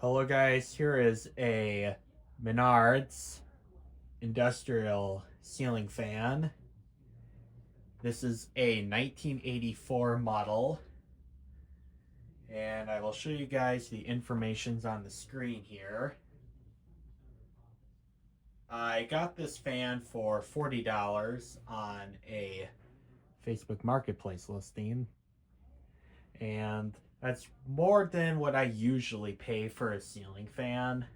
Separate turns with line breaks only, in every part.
Hello guys, here is a Menards industrial ceiling fan. This is a 1984 model, and I will show you guys the informations on the screen here. I got this fan for $40 on a Facebook Marketplace listing, and that's more than what I usually pay for a ceiling fan.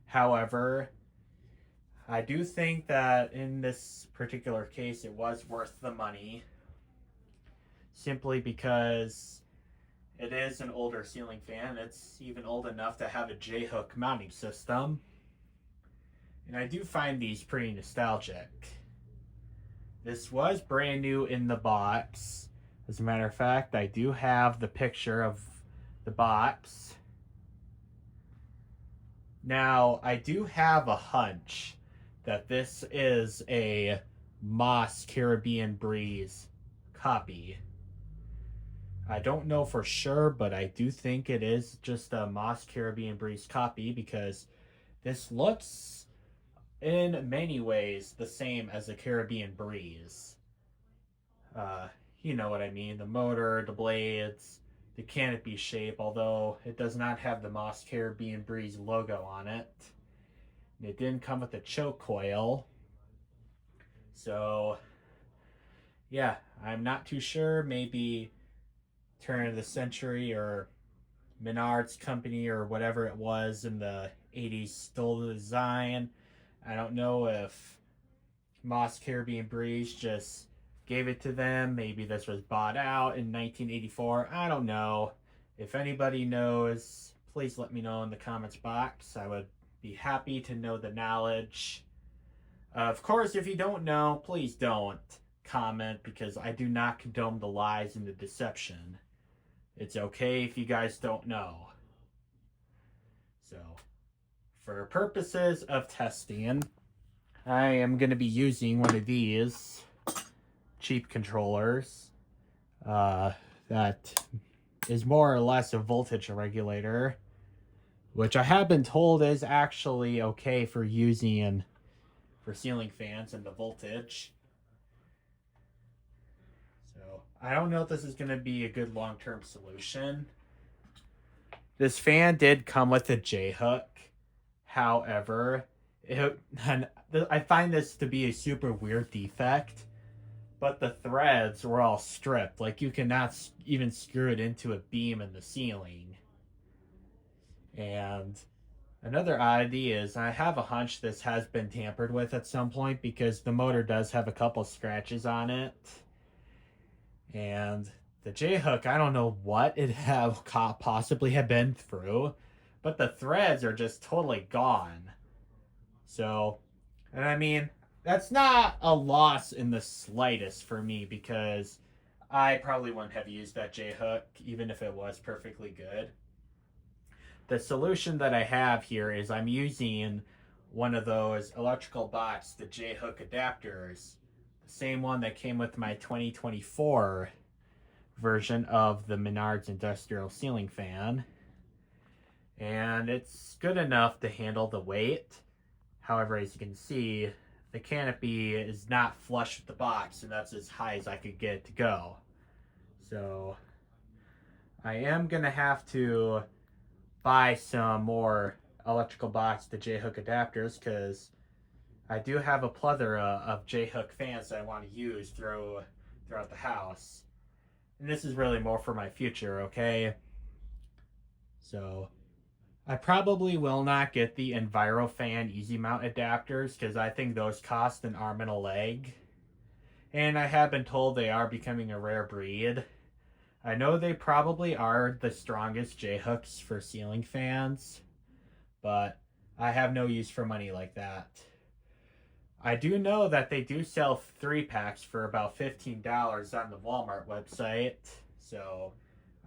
However, I do think that in this particular case, it was worth the money simply because it is an older ceiling fan. It's even old enough to have a J-hook mounting system. And I do find these pretty nostalgic. This was brand new in the box. As a matter of fact, I do have the picture of the box. Now, I do have a hunch that this is a Moss Caribbean Breeze copy. I don't know for sure, but I do think it is just a Moss Caribbean Breeze copy because this looks in many ways the same as a Caribbean Breeze. Uh, you know what I mean. The motor, the blades, the canopy shape, although it does not have the Moss Caribbean Breeze logo on it. It didn't come with a choke coil. So, yeah, I'm not too sure. Maybe turn of the century or Menards company or whatever it was in the 80s stole the design. I don't know if Moss Caribbean Breeze just gave it to them. Maybe this was bought out in 1984. I don't know. If anybody knows, please let me know in the comments box. I would be happy to know the knowledge. Of course, if you don't know, please don't comment because I do not condone the lies and the deception. It's okay if you guys don't know. So, for purposes of testing, I am going to be using one of these cheap controllers that is more or less a voltage regulator, which I have been told is actually okay for using for ceiling fans and the voltage. So I don't know if this is going to be a good long-term solution. This fan did come with a J-hook. However, I find this to be a super weird defect, but the threads were all stripped. Like, you cannot even screw it into a beam in the ceiling. And another oddity is I have a hunch this has been tampered with at some point because the motor does have a couple scratches on it. And the J-hook, I don't know what it have possibly have been through, but the threads are just totally gone. So, and I mean, that's not a loss in the slightest for me because I probably wouldn't have used that J-hook even if it was perfectly good. The solution that I have here is I'm using one of those electrical box, the J-hook adapters, the same one that came with my 2024 version of the Menards industrial ceiling fan. And it's good enough to handle the weight. However, as you can see, the canopy is not flush with the box, and that's as high as I could get it to go. So I am going to have to buy some more electrical box to J-hook adapters because I do have a plethora of J-hook fans that I want to use throughout the house. And this is really more for my future, okay? So I probably will not get the EnviroFan Easy Mount adapters because I think those cost an arm and a leg. And I have been told they are becoming a rare breed. I know they probably are the strongest J-hooks for ceiling fans, but I have no use for money like that. I do know that they do sell 3-packs for about $15 on the Walmart website, so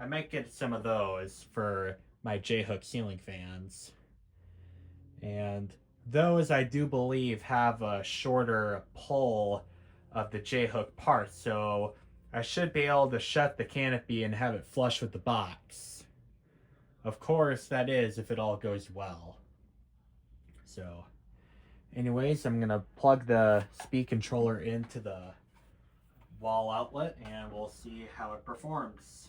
I might get some of those for my J-hook ceiling fans. And those I do believe have a shorter pull of the J-hook part, so I should be able to shut the canopy and have it flush with the box. Of course, that is if it all goes well. So, anyways, I'm gonna plug the speed controller into the wall outlet and we'll see how it performs.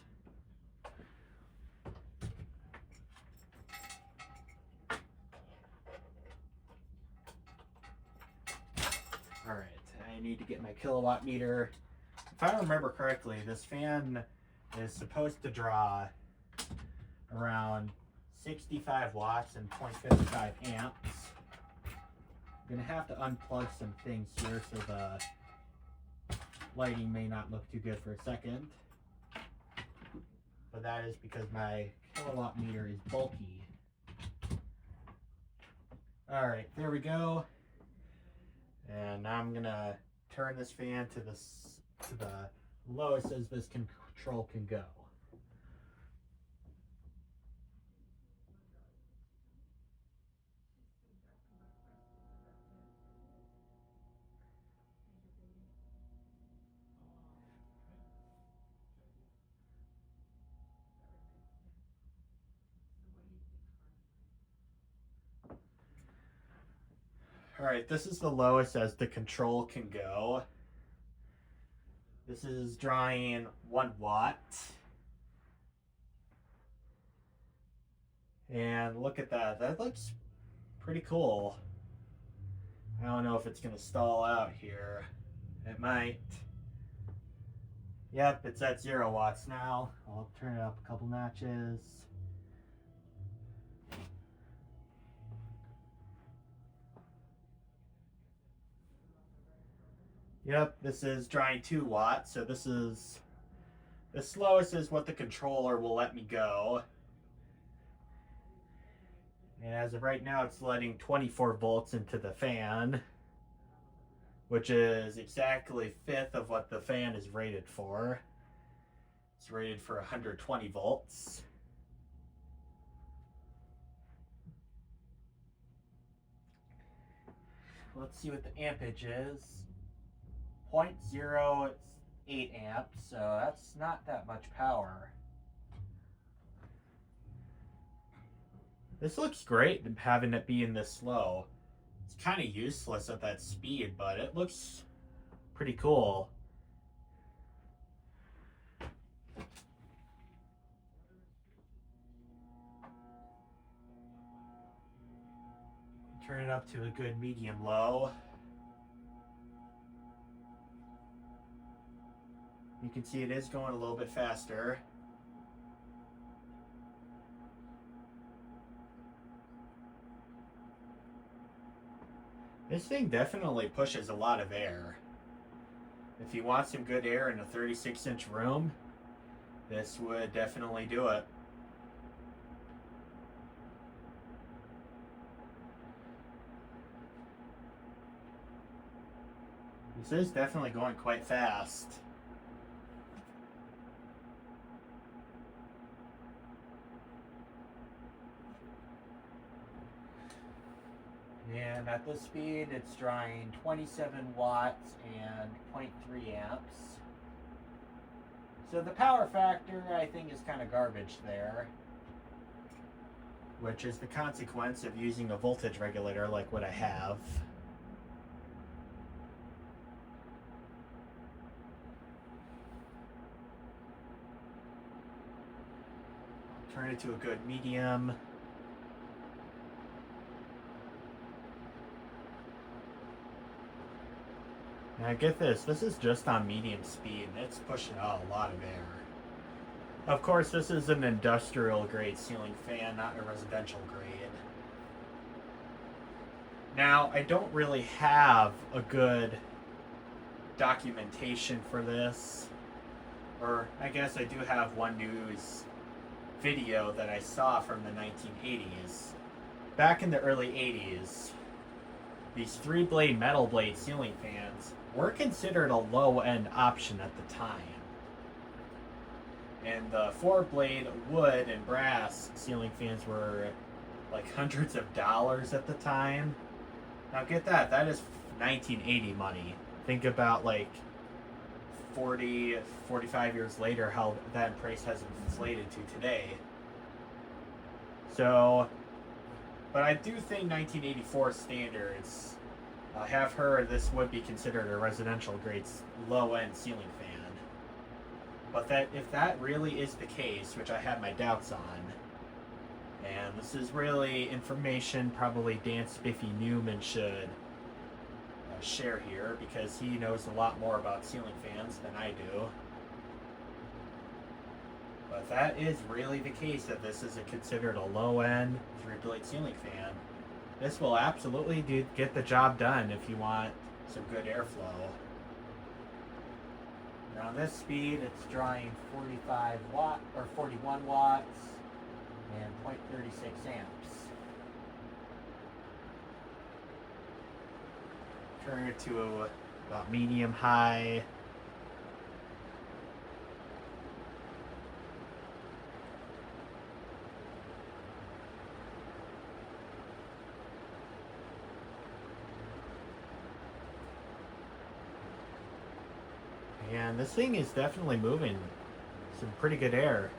Alright, I need to get my kilowatt meter. If I remember correctly, this fan is supposed to draw around 65 watts and 0.55 amps. I'm gonna have to unplug some things here so the lighting may not look too good for a second. But that is because my kilowatt meter is bulky. Alright, there we go. And now I'm gonna turn this fan to the lowest as this control can go. Alright, this is the lowest as the control can go. This is drawing 1 watt. And look at that. That looks pretty cool. I don't know if it's going to stall out here. It might. Yep, it's at 0 watts now. I'll turn it up a couple notches. Yep, this is drawing 2 watts, so this is the slowest is what the controller will let me go. And as of right now, it's letting 24 volts into the fan, which is exactly 1/5 of what the fan is rated for. It's rated for 120 volts. Let's see what the ampage is. 0.08 amps, so that's not that much power. This looks great, having it being this slow. It's kind of useless at that speed, but it looks pretty cool. Turn it up to a good medium low. You can see it is going a little bit faster. This thing definitely pushes a lot of air. If you want some good air in a 36-inch room, this would definitely do it. This is definitely going quite fast. And at this speed, it's drawing 27 watts and 0.3 amps. So the power factor, I think, is kind of garbage there, which is the consequence of using a voltage regulator like what I have. Turn it to a good medium. Now get this is just on medium speed and it's pushing out a lot of air. Of course, this is an industrial grade ceiling fan, not a residential grade. Now, I don't really have a good documentation for this, or I guess I do have one news video that I saw from the 1980s. Back in the early 80s, these 3-blade metal blade ceiling fans were considered a low-end option at the time. And the 4-blade wood and brass ceiling fans were like hundreds of dollars at the time. Now get that, that is 1980 money. Think about like 45 years later how that price has inflated to today. So, but I do think 1984 standards have heard this would be considered a residential grade low-end ceiling fan. But that if that really is the case, which I have my doubts on, and this is really information probably Dan Spiffy Newman should share here because he knows a lot more about ceiling fans than I do. But that is really the case, that this is considered a low-end 3-blade ceiling fan. This will absolutely get the job done if you want some good airflow. Now this speed, it's drawing 45 watt or 41 watts and 0.36 amps. Turn it to about medium high. And this thing is definitely moving some pretty good air.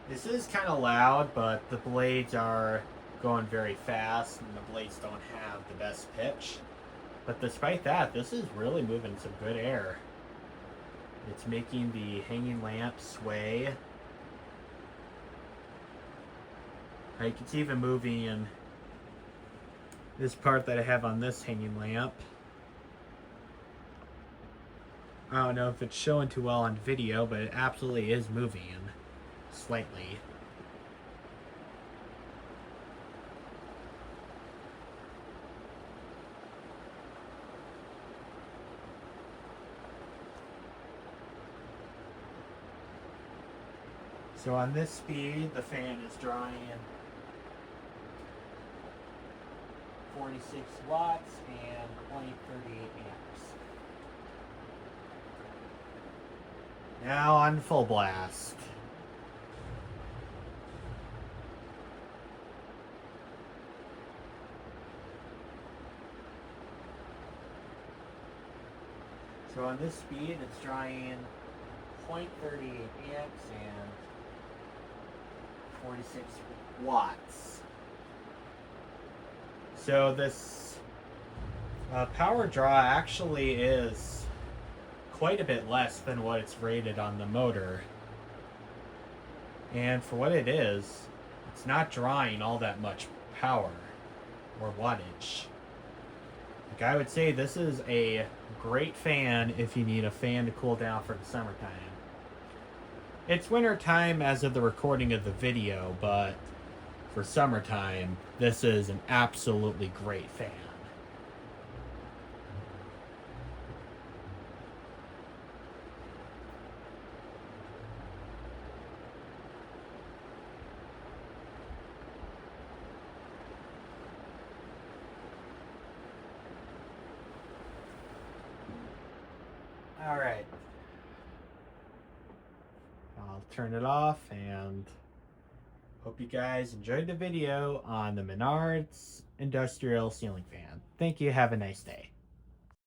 This is kind of loud, but the blades are going very fast and the blades don't have the best pitch. But despite that, this is really moving some good air. It's making the hanging lamp sway. It's even moving in this part that I have on this hanging lamp. I don't know if it's showing too well on video, but it absolutely is moving slightly. So on this speed, the fan is drawing 46 watts and 0.38 amps. Now on full blast. So on this speed, it's drawing 0.38 amps and 46 watts. So this power draw actually is quite a bit less than what it's rated on the motor. And for what it is, it's not drawing all that much power or wattage. Like, I would say this is a great fan if you need a fan to cool down for the summertime. It's winter time as of the recording of the video, but for summertime, this is an absolutely great fan. All right. I'll turn it off and hope you guys enjoyed the video on the Menards industrial ceiling fan. Thank you. Have a nice day.